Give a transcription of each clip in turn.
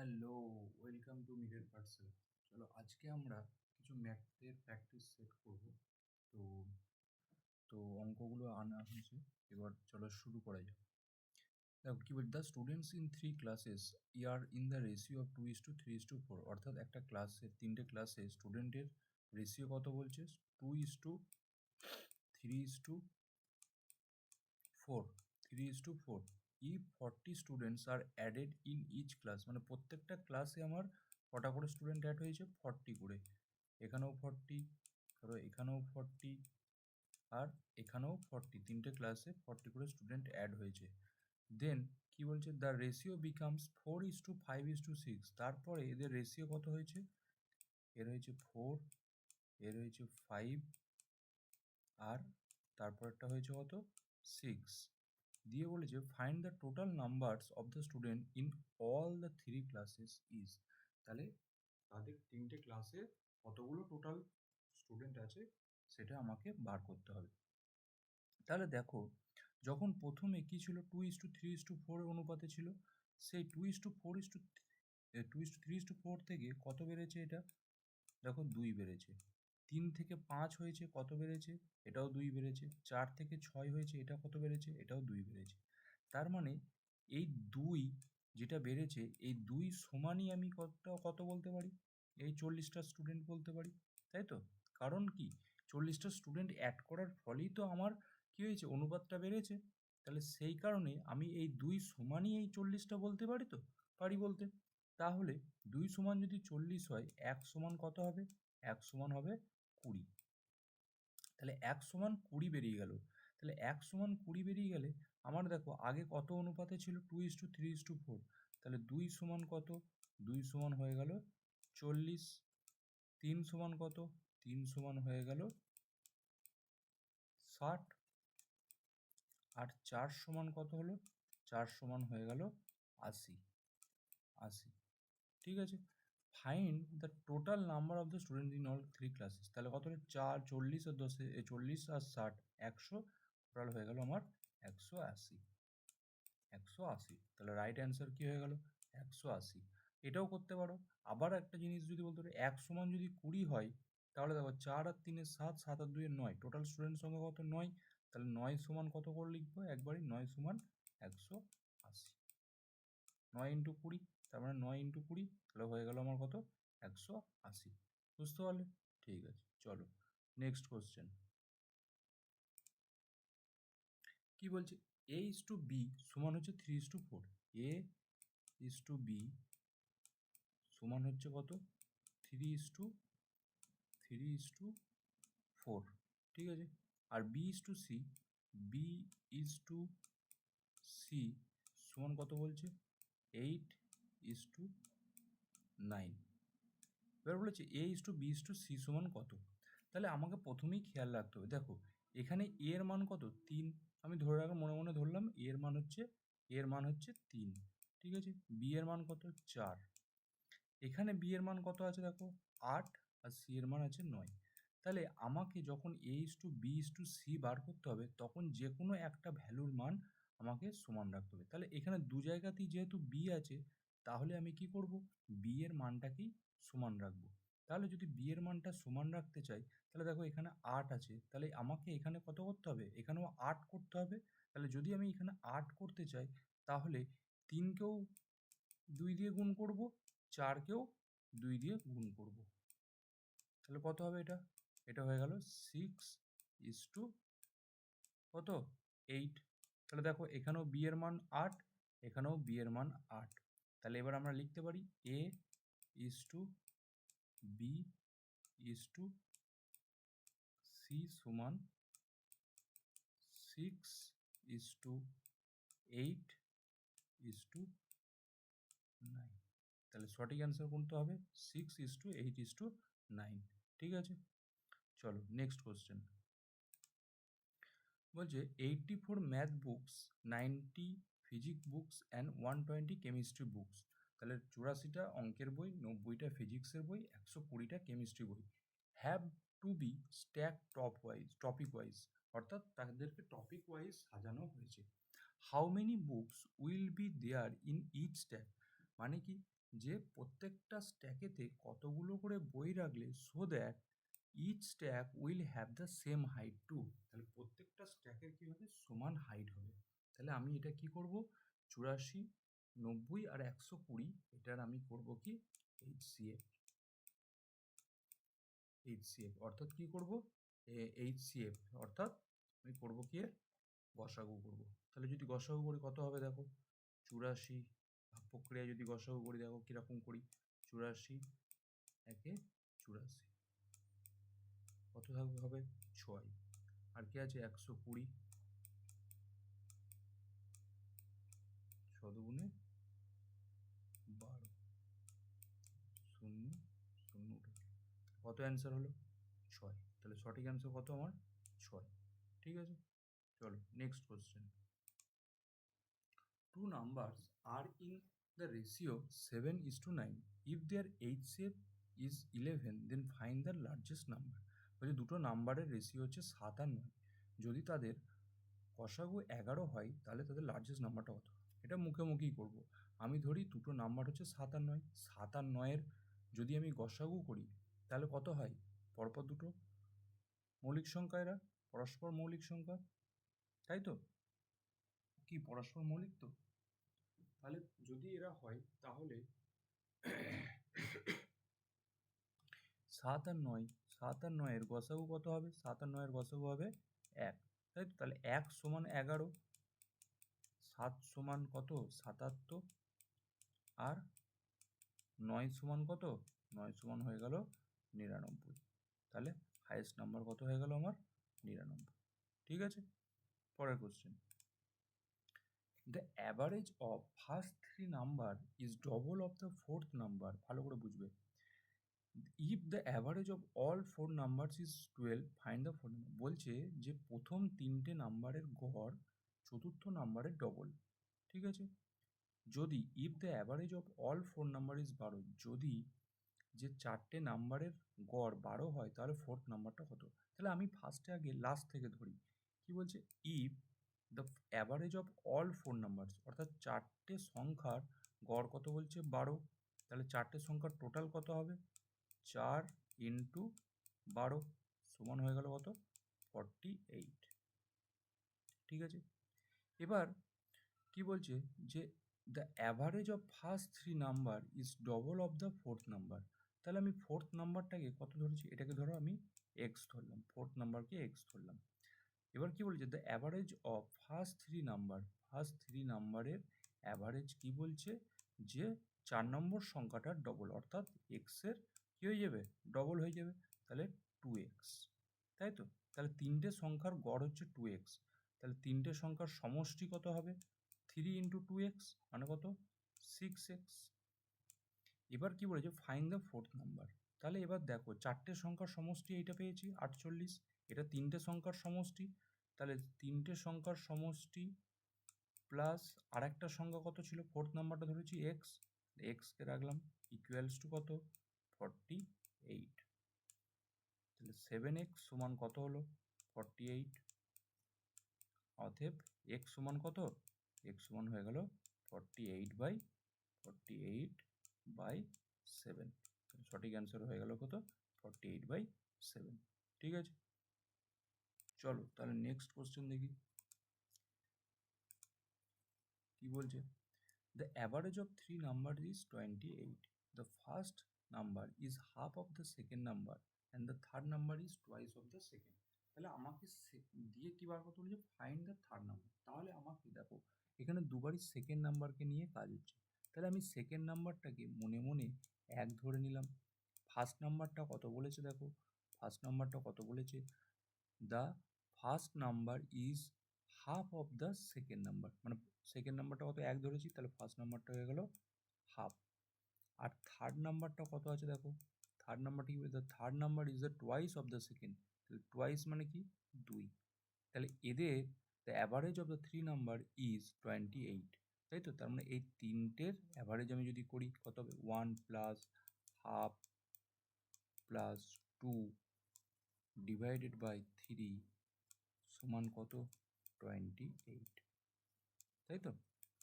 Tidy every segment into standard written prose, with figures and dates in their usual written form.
Hello, welcome to middle parcel. চলো আজকে আমরা কিছু ম্যাথের প্র্যাকটিস সেট করব। তো তো অঙ্কগুলো আনা হয়েছে, এবার চলো শুরু করা যাক। দেখো কি বলছে, the students in 3 classes year in the ratio of 2:3:4, অর্থাৎ একটা ক্লাসে 3টে ক্লাসে স্টুডেন্টের রেশিও কত বলছে, 2:3:4, 3:4। if 40 students are added in each class, মানে প্রত্যেকটা ক্লাসে আমার কটা করে স্টুডেন্ট অ্যাড হয়েছে, 40 করে। এখানেও 40, ধরো এখানেও 40, আর এখানেও 40, তিনটে ক্লাসে 40 করে স্টুডেন্ট অ্যাড হয়েছে। দেন কি বলছে, দ্য রেশিও বিকামস 4:5:6। তারপরে এদের রেশিও কত হয়েছে, এর হয়েছে 4, এর হয়েছে 5, আর তারপরটা হয়েছে কত, 6। দিয়ে বলেছে find the total numbers of the student in all the 3 classes is. তাহলে তাদের তিনটে ক্লাসে কতগুলো টোটাল স্টুডেন্ট আছে সেটা আমাকে বার করতে হবে। তাহলে দেখো, যখন প্রথমে কি ছিল, 2:3:4 অনুপাতে ছিল, সেই 2:3:4 থেকে কত বেড়েছে, এটা দেখো 2 বেড়েছে। 3 থেকে 5 হয়েছে, কত বেড়েছে, এটাও 2 বেড়েছে। 4 থেকে 6 হয়েছে, এটা কত বেড়েছে, এটাও 2 বেড়েছে। তার মানে এই 2 যেটা বেড়েছে, এই 2 সমানই আমি কত বলতে পারি, এই 40টা স্টুডেন্ট বলতে পারি, তাই তো? কারণ কি, 40টা স্টুডেন্ট অ্যাড করার ফলেই তো আমার কি হয়েছে, অনুপাতটা বেড়েছে। তাহলে সেই কারণে আমি এই 2 সমানই এই 40টা বলতে পারি, তো পারি বলতে। তাহলে 2 সমান যদি 40 হয়, 1 সমান কত হবে, 1 সমান হবে 20। তাহলে 1 সমান 20 বেরিয়ে গেল। তাহলে 1 সমান 20 বেরিয়ে গেলে আমার দেখো আগে কত অনুপাতে ছিল, 2:3:4। তাহলে 2 সমান কত, 2 সমান হয়ে গেল 40। 3 সমান কত, 3 সমান হয়ে গেল 60। আর 4 সমান কত হলো, 4 সমান হয়ে গেল 80। ঠিক আছে। Find the total number of the student in all 3 classes. তাহলে কত হলো, 4, 40 আর 10, 40 আর 60, 100, টোটাল হয়ে গেল আমার 180। তাহলে রাইট অ্যান্সার কি হয়ে গেল, 180। এটাও করতে পারো। আবার একটা জিনিস যদি বলতে পারো, 1 সমান যদি 20 হয়, তাহলে দেখো 4 আর 3 7, 7 আর 2 9, টোটাল স্টুডেন্ট সংখ্যা কত, 9। তাহলে 9 সমান কত করে লিখবো, একবারই 9 সমান 180। 9 ইন্টু 20, তার মানে 9 ইন্টু 20, তাহলে হয়ে গেল আমার কত, 180। বুঝতে পারলে? ঠিক আছে, চলো নেক্সট কোশ্চেন। কি বলছে, a:b সমান হচ্ছে 3:4। a:b সমান হচ্ছে কত, 3:4, ঠিক আছে। আর b:c সমান কত বলছে, 8:9। এবার বলেছে a:b:c সমান কত। তাহলে আমাকে প্রথমেই খেয়াল রাখতে হবে, দেখো এখানে a এর মান কত, 3। আমি ধরে রাখলাম, মনে মনে ধরলাম এর মান হচ্ছে 3, ঠিক আছে। b এর মান কত, 4। এখানে b এর মান কত আছে দেখো, 8, আর c এর মান আছে 9। তাহলে আমাকে যখন a:b:c বার করতে হবে, তখন যে কোনো একটা ভ্যালুর মান আমাকে সমান রাখতে হবে। তাহলে এখানে দু জায়গাতেই যেহেতু b আছে, তাহলে আমি কি করব, b এর মানটাকেই সমান রাখবো। তাহলে যদি b এর মানটা সমান রাখতে চাই, তাহলে দেখো এখানে 8 আছে, তাহলে আমাকে এখানে কত করতে হবে, এখানেও 8 করতে হবে। তাহলে যদি আমি এখানে 8 করতে চাই, তাহলে 3কেও 2 দিয়ে গুণ করব, 4কেও 2 দিয়ে গুণ করব। তাহলে কত হবে এটা, এটা হয়ে গেল 6:, কত, 8। তাহলে দেখো এখানেও b এর মান 8, এখানেও b এর মান 8। তাহলে এবার আমরা লিখতে পারি a:b:c সমান 6:8:9। তাহলে সঠিক অ্যান্সার কোনটা হবে, 6:8:9। ঠিক আছে, চলো নেক্সট কোশ্চেন। বলছে 84 math books, 90 physics books and 120 chemistry books. তাহলে 84টা অঙ্কের বই, 90টা ফিজিক্সের বই, 120টা কেমিস্ট্রি বই have to be stack topic wise, অর্থাৎ তাদেরকে টপিক ওয়াইজ সাজানো হয়েছে। How many books will be there in each stack, মানে কি, যে প্রত্যেকটা স্ট্যাকেতে কতগুলো করে বই রাখলে so that each stack will have the same height to. তাহলে প্রত্যেকটা স্ট্যাকের কী হবে, সমান হাইট হবে। তাহলে আমি এটা কি করব, 84, 90 আর 120, এটার আমি করব কি HCF। অর্থাৎ কি করব, HCF অর্থাৎ আমি করব কি এর গসাগু করব। তাহলে যদি গসাগু করি কত হবে দেখো, 84 ভাগ প্রক্রিয়া যদি গসাগু করি দেখো কীরকম করি, 84 একে 84, কত থাকবে হবে 6, আর কি আছে 120, 6 দুগুণে 12, 0 0 উঠে, কত অ্যান্সার হলো 6। তাহলে সঠিক অ্যান্সার কত আমার 6। ঠিক আছে, চলো next question. Two numbers are in the ratio 7:9. If their HCF is 11, then find the largest number. বলছে দুটো নাম্বারের রেশিও হচ্ছে 7 আর 9, যদি তাদের গসাগু 11 হয় তাহলে তাদের লার্জেস্ট নাম্বারটা কত। এটা মুখোমুখি করব। আমি ধরি দুটো নাম্বার হচ্ছে 7 আর 9, 7 আর 9-এর যদি আমি গসাগু করি তাহলে কত হয়, পরপর দুটো মৌলিক সংখ্যা, এরা পরস্পর মৌলিক সংখ্যা, তাই তো, কি পরস্পর মৌলিক তো। তাহলে যদি এরা হয় তাহলে 7 আর 9, 7 আর 9-এর গসাগু কত হবে, 7 আর 9-এর গসাগু হবে 1, তাই তো। তাহলে 1 সমান 11, 7 সমান কত 77, আর 9 সমান কত, 9 সমান হয়ে গেল 99। তাহলে হাইয়েস্ট নাম্বার কত হয়ে গেল আমার 99। ঠিক আছে, পরের question. The average of first three number is double of the fourth number. ভালো করে বুঝবে। If the average of all four numbers is 12, find the fourth number. বলছে যে প্রথম তিনটে নাম্বারের গড় চতুর্থ নাম্বারের ডবল। ঠিক আছে, যদি if the average of all four number is 12, যদি যে চারটে নাম্বারের গড় 12 হয় তাহলে ফোর্থ নাম্বারটা কত। তাহলে আমি ফার্স্টে আগে লাস্ট থেকে ধরি, কি বলছে, if the average of all four numbers, অর্থাৎ চারটে সংখ্যার গড় কত বলছে 12, তাহলে চারটে সংখ্যার টোটাল কত হবে 4 ইন্টু 12 সমান হয়ে গেল কত 48। ঠিক আছে, এবার কি বলছে যে the average of first three number is double of the fourth number. তাহলে আমি ফোর্থ নাম্বারটাকে কত ধরেছি, এটাকে ধরো আমি এক্স ধরলাম, ফোর্থ নাম্বারকে এক্স ধরলাম। এবার কি বলছে, the average of first three নাম্বারের অ্যাভারেজ কি বলছে, যে 4 নম্বর সংখ্যাটার ডবল, অর্থাৎ এক্সের কী হয়ে যাবে ডবল হয়ে যাবে, তাহলে 2x, তাই তো। তাহলে তিনটে সংখ্যার গড় হচ্ছে 2x, তাহলে তিনটে সংখ্যার সমষ্টি কত হবে 3 ইন্টু 2x মানে কত 6x। এবার কি বলেছে ফাইন্ড দ্য ফোর্থ নাম্বার। তাহলে এবার দেখো চারটে সংখ্যার সমষ্টি এইটা পেয়েছি 48, এটা তিনটে সংখ্যার সমষ্টি, তাহলে তিনটে সংখ্যার সমষ্টি প্লাস আর একটা সংখ্যা কত ছিল, ফোর্থ নাম্বারটা ধরেছি এক্স, এক্সকে রাখলাম ইকুয়ালস টু কত 48। তাহলে 7x সমান কত হলো 48, অতএব x সমান কত, x সমান হয়ে গেল 48/7। সঠিক অ্যান্সার হয়ে গেল কত 48/7। ঠিক আছে, চলো তাহলে নেক্সট কোশ্চেন দেখি কি বলছে। The average of three numbers is 28. The first number is half of the second number and the third number is twice of the second. তাহলে আমাকে দিয়ে কি বার করতে বলেছে, ফাইন্ড দ্য থার্ড নাম্বার। তাহলে আমাকে দেখো এখানে দুবারই সেকেন্ড নাম্বারকে নিয়ে কাজ হচ্ছে, তাহলে আমি সেকেন্ড নাম্বারটাকে মনে মনে 1 ধরে নিলাম। ফার্স্ট নাম্বারটা কত বলেছে দেখো, ফার্স্ট নাম্বারটা কত বলেছে, the first number is half of the second number, মানে সেকেন্ড নাম্বারটা কত 1 ধরেছি, তাহলে ফার্স্ট নাম্বারটা হয়ে গেল হাফ। আর থার্ড নাম্বারটা কত আছে দেখো, থার্ড নাম্বারটা কি বলছে, third number is the twice of the second, তাহলে টোয়াইস মানে কি 2। তাহলে এদের the average of the three number is 28, তাই তো। তার মানে এই তিনটের অ্যাভারেজ আমি যদি করি কত হবে 1 plus half plus 2 divided by 3 সমান কত 28, তাই তো।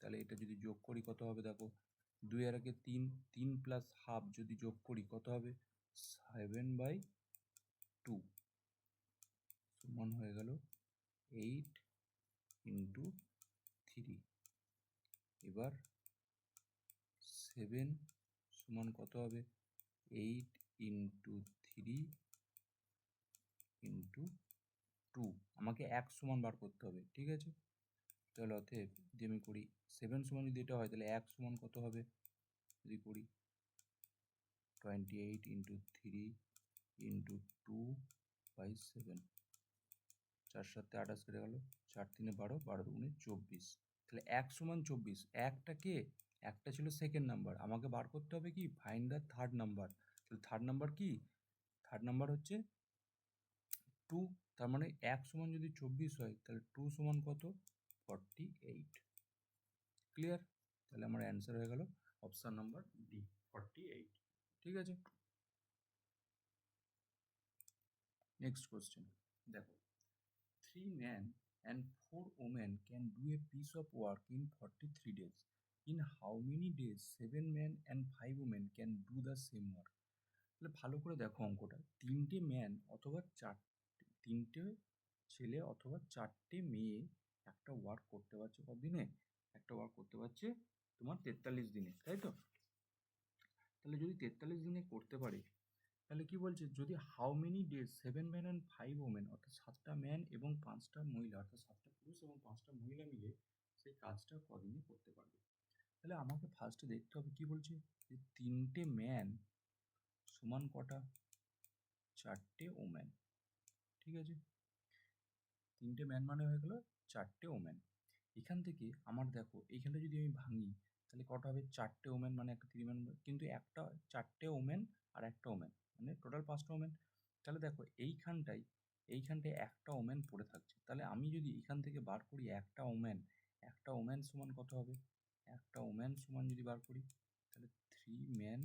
তাহলে এটা যদি যোগ করি কত হবে দেখো 2 আর একে 3, 3 প্লাস হাফ যদি যোগ করি কত হবে 7/2 সমান হয়ে গেল 8 ইন্টু 3। এবার 7 সমান কত হবে 8 ইন্টু 3 ইন্টু 2। আমাকে 1 সমান বার করতে হবে, ঠিক আছে। তাহলে অতএব যদি আমি করি 7 সমান যদি এটা হয় তাহলে 1 সমান কত হবে যদি করি 28 ইন্টু 3 ইন্টু 2/7। 4 7 28 কেটে গেল, 4 3 12, 12 2 24। তাহলে 1 সমান 24। একটা কে, একটা ছিল সেকেন্ড নাম্বার, আমাকে বার করতে হবে কি ফাইন্ড দ্য থার্ড নাম্বার। তাহলে থার্ড নাম্বার কি, থার্ড নাম্বার হচ্ছে 2। তার মানে 1 সমান যদি 24 হয় তাহলে 2 সমান কত 48। ক্লিয়ার? তাহলে আমার অ্যান্সার হয়ে গেল অপশান নাম্বার ডি 48। ঠিক আছে। নেক্সট কোশ্চেন দেখো, 3 men and 4 women can do a piece of work in 43 days. In how many days 7 men and 5 women can do the same work? তাহলে ভালো করে দেখো অঙ্কটা, তিনটে ম্যান অথবা তিনটে ছেলে অথবা চারটে মেয়ে একটা ওয়ার্ক করতে পারছে কতদিনে, একটা ওয়ার্ক করতে পারছে তোমার 43 দিনে, তাই তো। তাহলে যদি 43 দিনে করতে পারে তাহলে কি বলছে, যদি how many days 7 man and 5 women, অর্থাৎ 7টা ম্যান এবং 5টা মহিলা, অর্থাৎ 7টা পুরুষ এবং 5টা মহিলা মিলে সেই কাজটা কদিনে করতে পারবে। তাহলে আমাকে ফার্স্টে দেখতে হবে কি বলছে, যে তিনটে ম্যান সমান কটা, চারটে ওম্যান। ঠিক আছে, তিনটে ম্যান মানে হয়ে গেল চারটে ওম্যান। এখান থেকে আমার দেখো এইখানটা যদি আমি ভাঙি তাহলে কটা হবে, চারটে ওম্যান মানে একটা 3 ম্যান, কিন্তু একটা চারটে ওম্যান আর একটা ওম্যান মানে টোটাল 5টা ওম্যান। তাহলে দেখো এইখানটায় একটা ওম্যান পড়ে থাকছে, তাহলে আমি যদি এখান থেকে বার করি একটা ওম্যান সমান কত হবে, একটা ওম্যান সমান যদি বার করি তাহলে 3 ম্যান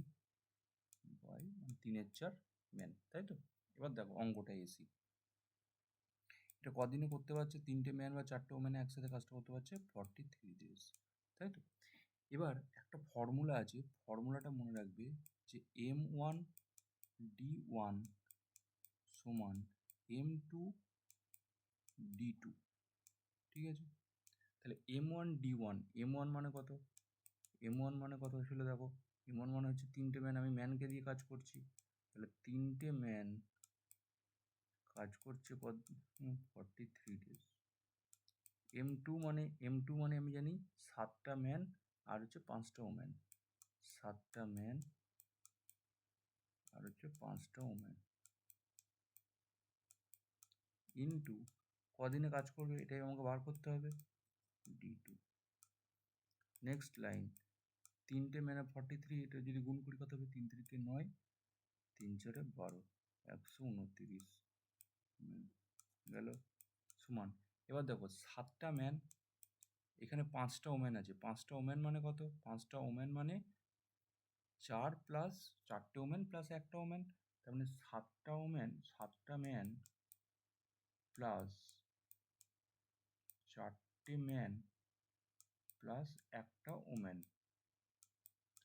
বাই 3 4 ম্যান, তাই তো। এবার দেখো অঙ্কটা এসি, এটা কদিনে করতে পারছে, তিনটে ম্যান বা চারটে ওম্যানে একসাথে কাজটা করতে পারছে 43 ডেজ, তাই তো। এবার একটা ফর্মুলা আছে, ফর্মুলাটা মনে রাখবে যে M1D1 সমান M2D2। ঠিক আছে, তাহলে M1 মানে কত, M1 মানে কত ছিল দেখো, M1 মানে হচ্ছে তিনটে ম্যান, আমি ম্যানকে দিয়ে কাজ করছি, তাহলে তিনটে ম্যান কাজ করছে 43 ডেজ। M2 মানে আমি জানি 7টা ম্যান আর হচ্ছে 5টা ওম্যান, 7টা ম্যান আর হচ্ছে 5টা ওম্যান ইন্টু কদিনে কাজ করবে এটাই আমাকে বার করতে হবে D2। নেক্সট লাইন, তিনটে ম্যানে 43, এটা যদি গুণ করি কত হবে, 3 3 9, 3 4 12, 129 গেল সমান। এবার দেখো 7টা ম্যান, এখানে 5টা ওম্যান আছে, 5টা ওম্যান মানে কত, 5টা ওম্যান মানে 4 প্লাস 4টে ওম্যান প্লাস একটা ওম্যান, তার মানে 7টা ম্যান প্লাস 4টে ম্যান প্লাস একটা ওম্যান,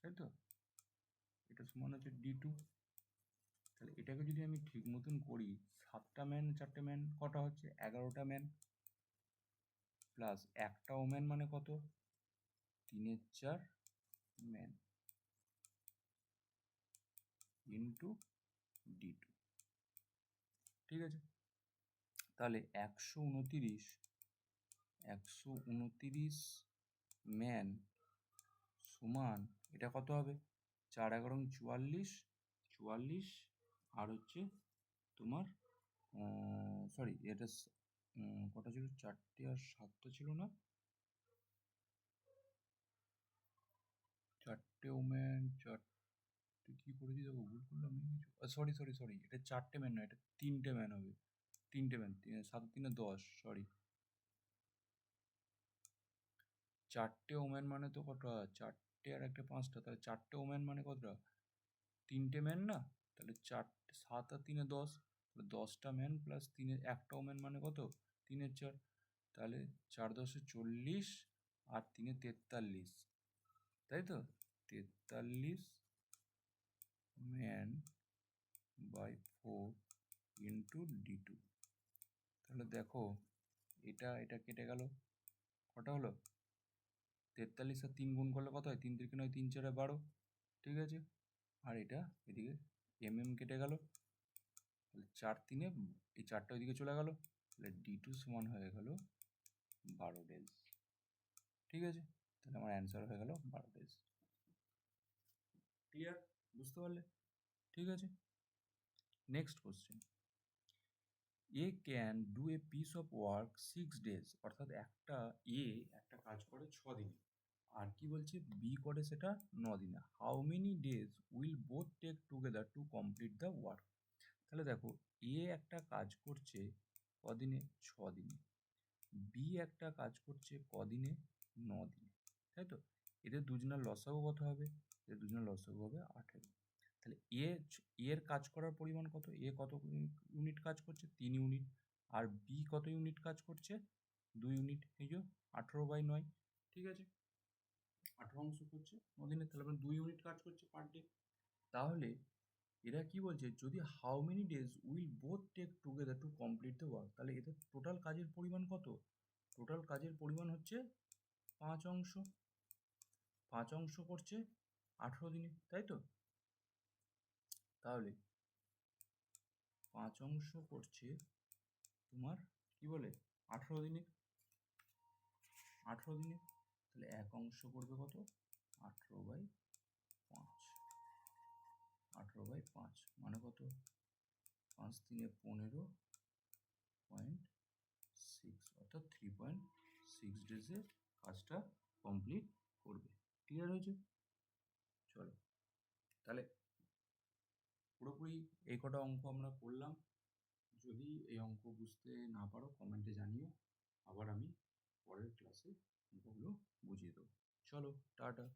তাই তো। এটা সমান হচ্ছে D2। তাহলে এটাকে যদি আমি ঠিক মতন করি, 7টা ম্যান 4টে ম্যান কটা হচ্ছে, 11টা ম্যান প্লাস একটা ওম্যান মানে কত, 3 4 ম্যান ইন্টু D2। ঠিক আছে, তাহলে 129 ম্যান সমান, এটা কত হবে, 4 11 44, 44 আর হচ্ছে তোমার সরি এটা কটা ছিল, 4টে আর 7টা ছিল না, 4টে ওম্যান 4টে কি করেছি দেখো, ভুল করলাম না কিছু, সরি এটা 4টে ম্যান না, এটা 3টে ম্যান হবে, 3টে ম্যান, 7 3 10, সরি 4টে ওম্যান মানে তো কটা, 4টে আর একটা 5টা, তাহলে 4টে ওম্যান মানে কতটা, 3টে ম্যান না, তাহলে 4 7 আর 3 10, তাহলে 10টা ম্যান প্লাস 3 একটা ওম্যান মানে কত, 3 4, তাহলে 4 10 40 আর 3 43, তাই তো, 43 ম্যান বাই 4 ইন্টু D2। তাহলে দেখো এটা এটা কেটে গেল, কটা হলো? 43 আর 3 গুণ করলে কত হয়? 3 3 নয়, 3 4 12, ঠিক আছে। আর এটা এদিকে কেটে গেল, তাহলে 4 3 এই 4টা ওইদিকে চলে গেল, তাহলে D2 সমান হয়ে গেল 12 ডেজ, ঠিক আছে। তাহলে আমার অ্যান্সার হয়ে গেল 12 ডেজ। ক্লিয়ার? বুঝতে পারলে? ঠিক আছে। Next question, A can do a piece of work 6 days, অর্থাৎ একটা কাজ করে 6 দিনে, আর কি বলছে বি করে সেটা 9 দিনে। How many days will both take together to complete the work. তাহলে দেখো একটা কাজ করছে কদিনে? 6 দিনে। বি একটা কাজ করছে কদিনে? 9 দিনে, তাই তো। এদের দুজনের লসাগু কত হবে? এদের দুজনের লসাগু হবে 18। তাহলে এর কাজ করার পরিমাণ কত? কত ইউনিট কাজ করছে? 3 ইউনিট। আর বি কত ইউনিট কাজ করছে? 2 ইউনিট। এই যে 18/9, ঠিক আছে। 18 অংশ করছে 9 দিনে, তাহলে মানে 2 ইউনিট কাজ করছে পার ডে। তাহলে এরা কি বলছে, যদি how many days will both take together to complete the work, তাহলে এদের টোটাল কাজের পরিমাণ কত? টোটাল কাজের পরিমাণ হচ্ছে 5 অংশ। 5 অংশ করছে 18 দিনে, তাই তো। তাহলে 5 অংশ করছে তোমার কি বলে 18 দিনে। 18 দিনে, তাহলে 1 অংশ করবে কত? 18/5। 18/5 মানে কত? 5 3 15.6, অর্থাৎ 3.6 ডেজে কাজটা কমপ্লিট করবে। ক্লিয়ার হয়েছে? চলো তাহলে পুরোপুরি এই কটা অঙ্ক আমরা করলাম। যদি এই অঙ্ক বুঝতে না পারো কমেন্টে জানিও, আবার আমি পরের ক্লাসে অঙ্কগুলো বুঝিয়ে দেবো। চলো টাটা।